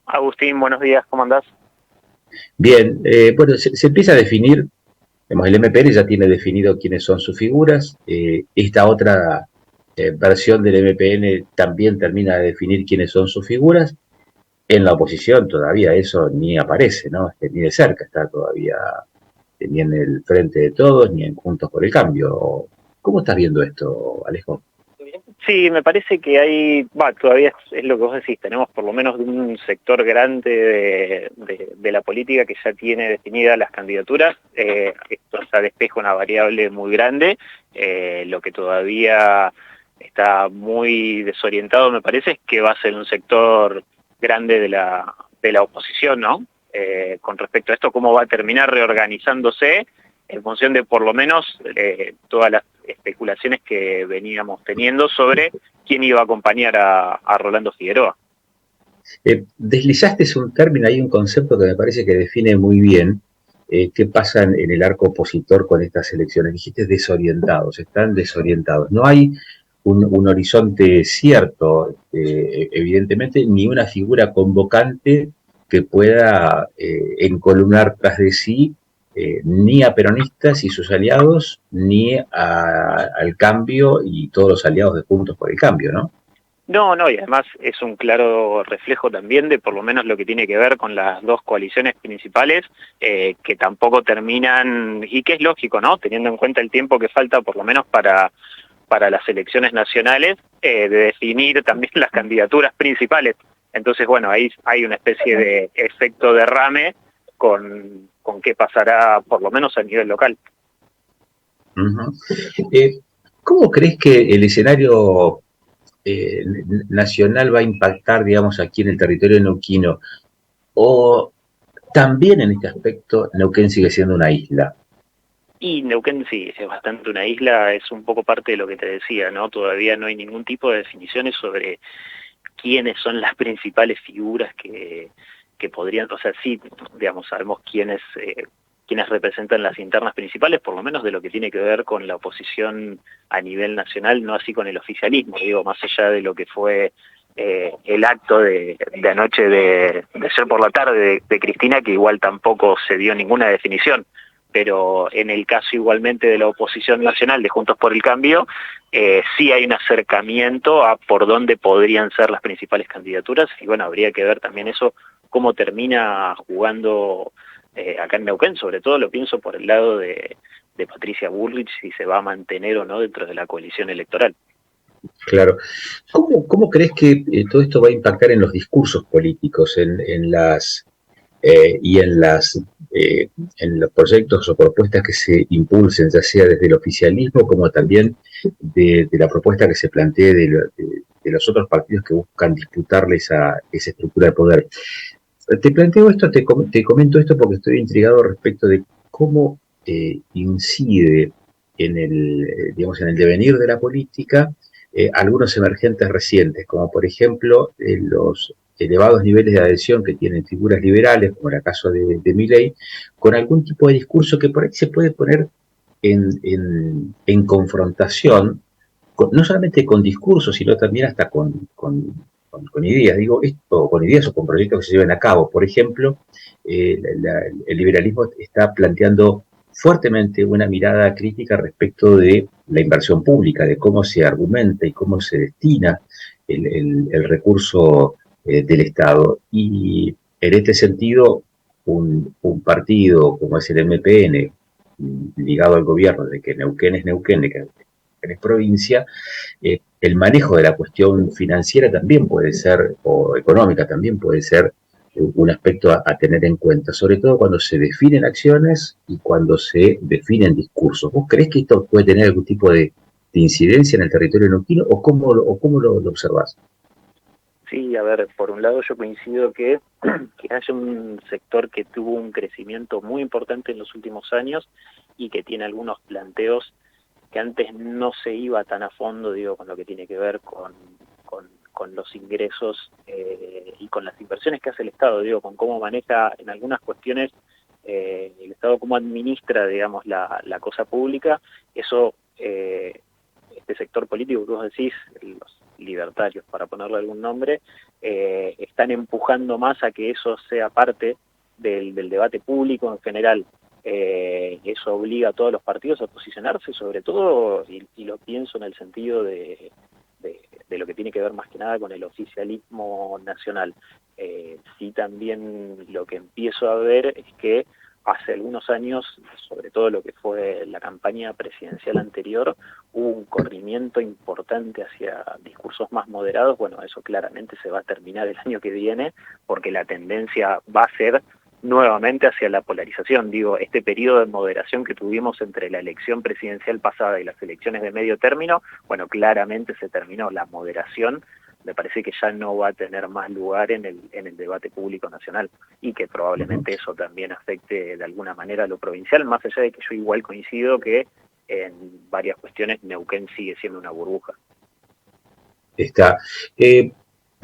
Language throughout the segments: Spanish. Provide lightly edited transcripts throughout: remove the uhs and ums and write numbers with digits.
Agustín, buenos días, ¿cómo andás? Bien, bueno, se empieza a definir, digamos, el MPN ya tiene definido quiénes son sus figuras, esta otra versión del MPN también termina de definir quiénes son sus figuras, en la oposición todavía eso ni aparece, ¿no? Ni de cerca está todavía ni en el frente de todos, ni en Juntos por el Cambio. ¿Cómo estás viendo esto, Alejo? Sí, me parece que hay, todavía es lo que vos decís, tenemos por lo menos un sector grande de la política que ya tiene definidas las candidaturas. Esto ya despeja una variable muy grande. Lo que todavía está muy desorientado, me parece, es que va a ser un sector grande de la oposición, ¿no? Con respecto a esto, cómo va a terminar reorganizándose en función de por lo menos todas las especulaciones que veníamos teniendo sobre quién iba a acompañar a Rolando Figueroa. Deslizaste un término, hay un concepto que me parece que define muy bien qué pasa en el arco opositor con estas elecciones. Dijiste desorientados, están desorientados. No hay un horizonte cierto, evidentemente, ni una figura convocante que pueda encolumnar tras de sí ni a peronistas y sus aliados, ni al cambio y todos los aliados de Juntos por el Cambio, ¿no? No, no, y además es un claro reflejo también de por lo menos lo que tiene que ver con las dos coaliciones principales, que tampoco terminan, y que es lógico, ¿no? Teniendo en cuenta el tiempo que falta por lo menos para las elecciones nacionales, de definir también las candidaturas principales. Entonces, bueno, ahí hay una especie de efecto derrame con qué pasará por lo menos a nivel local. Uh-huh. Eh, ¿Cómo crees que el escenario nacional va a impactar, digamos, aquí en el territorio neuquino? ¿O también en este aspecto Neuquén sigue siendo una isla? Y Neuquén sí, es bastante una isla, es un poco parte de lo que te decía, ¿no? Todavía no hay ningún tipo de definiciones sobre quiénes son las principales figuras que podrían, o sea, sí, digamos, sabemos quiénes representan las internas principales, por lo menos de lo que tiene que ver con la oposición a nivel nacional, no así con el oficialismo, digo, más allá de lo que fue el acto de anoche de ayer por la tarde de Cristina, que igual tampoco se dio ninguna definición, pero en el caso igualmente de la oposición nacional de Juntos por el Cambio, sí hay un acercamiento a por dónde podrían ser las principales candidaturas, y bueno, habría que ver también eso, cómo termina jugando acá en Neuquén. Sobre todo lo pienso por el lado de Patricia Bullrich, si se va a mantener o no dentro de la coalición electoral. Claro. ¿Cómo crees que todo esto va a impactar en los discursos políticos, en las y en los proyectos o propuestas que se impulsen, ya sea desde el oficialismo como también de la propuesta que se plantee de los otros partidos que buscan disputarle esa estructura de poder? Te planteo esto, te comento esto porque estoy intrigado respecto de cómo incide digamos, en el devenir de la política algunos emergentes recientes, como por ejemplo los elevados niveles de adhesión que tienen figuras liberales, como era el caso de Milei, con algún tipo de discurso que por ahí se puede poner en confrontación, no solamente con discursos, sino también hasta con ideas, digo, esto, con ideas o con proyectos que se lleven a cabo. Por ejemplo, el liberalismo está planteando fuertemente una mirada crítica respecto de la inversión pública, de cómo se argumenta y cómo se destina el recurso del Estado. Y en este sentido, un partido como es el MPN, ligado al gobierno, de que Neuquén es Neuquén, de que es provincia, el manejo de la cuestión financiera también puede ser, o económica también puede ser, un aspecto a tener en cuenta, sobre todo cuando se definen acciones y cuando se definen discursos. ¿Vos creés que esto puede tener algún tipo de incidencia en el territorio neuquino o cómo lo observás? Sí, a ver, por un lado yo coincido que haya un sector que tuvo un crecimiento muy importante en los últimos años y que tiene algunos planteos que antes no se iba tan a fondo, digo, con lo que tiene que ver con los ingresos y con las inversiones que hace el Estado, digo, con cómo maneja en algunas cuestiones el Estado, cómo administra, digamos, la cosa pública. Eso, este sector político que vos decís, libertarios, para ponerle algún nombre, están empujando más a que eso sea parte del debate público en general. Eso obliga a todos los partidos a posicionarse, sobre todo, y lo pienso en el sentido de lo que tiene que ver más que nada con el oficialismo nacional. Sí, también lo que empiezo a ver es que hace algunos años, sobre todo lo que fue la campaña presidencial anterior, hubo un corrimiento importante hacia discursos más moderados. Bueno, eso claramente se va a terminar el año que viene, porque la tendencia va a ser nuevamente hacia la polarización. Digo, este periodo de moderación que tuvimos entre la elección presidencial pasada y las elecciones de medio término, bueno, claramente se terminó. La moderación me parece que ya no va a tener más lugar en el debate público nacional, y que probablemente eso también afecte de alguna manera a lo provincial, más allá de que yo igual coincido que en varias cuestiones Neuquén sigue siendo una burbuja. Está.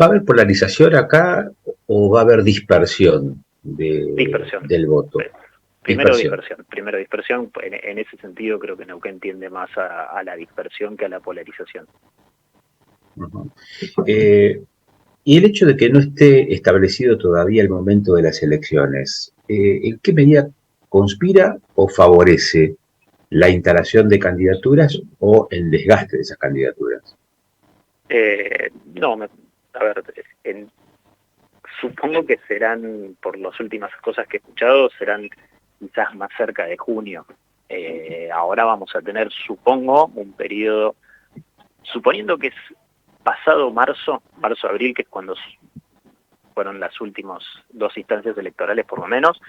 ¿Va a haber polarización acá o va a haber dispersión Dispersión. del voto? Primero Dispersión. dispersión, en ese sentido creo que Neuquén tiende más a la dispersión que a la polarización. Uh-huh. Y el hecho de que no esté establecido todavía el momento de las elecciones, ¿en qué medida conspira o favorece la instalación de candidaturas o el desgaste de esas candidaturas? No, a ver, supongo que serán, por las últimas cosas que he escuchado, serán quizás más cerca de junio. Ahora vamos a tener, supongo, un periodo, suponiendo que es pasado marzo-abril, que es cuando fueron las últimas dos instancias electorales por lo menos.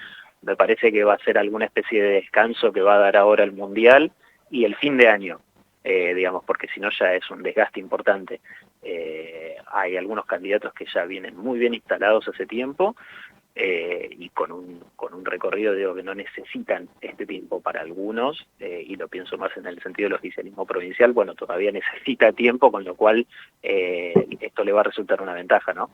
Me parece que va a ser alguna especie de descanso que va a dar ahora el Mundial y el fin de año, digamos, porque si no ya es un desgaste importante. Hay algunos candidatos que ya vienen muy bien instalados hace tiempo, y con un recorrido, digo, que no necesitan este tiempo. Para algunos, y lo pienso más en el sentido del oficialismo provincial, bueno, todavía necesita tiempo, con lo cual esto le va a resultar una ventaja, ¿no?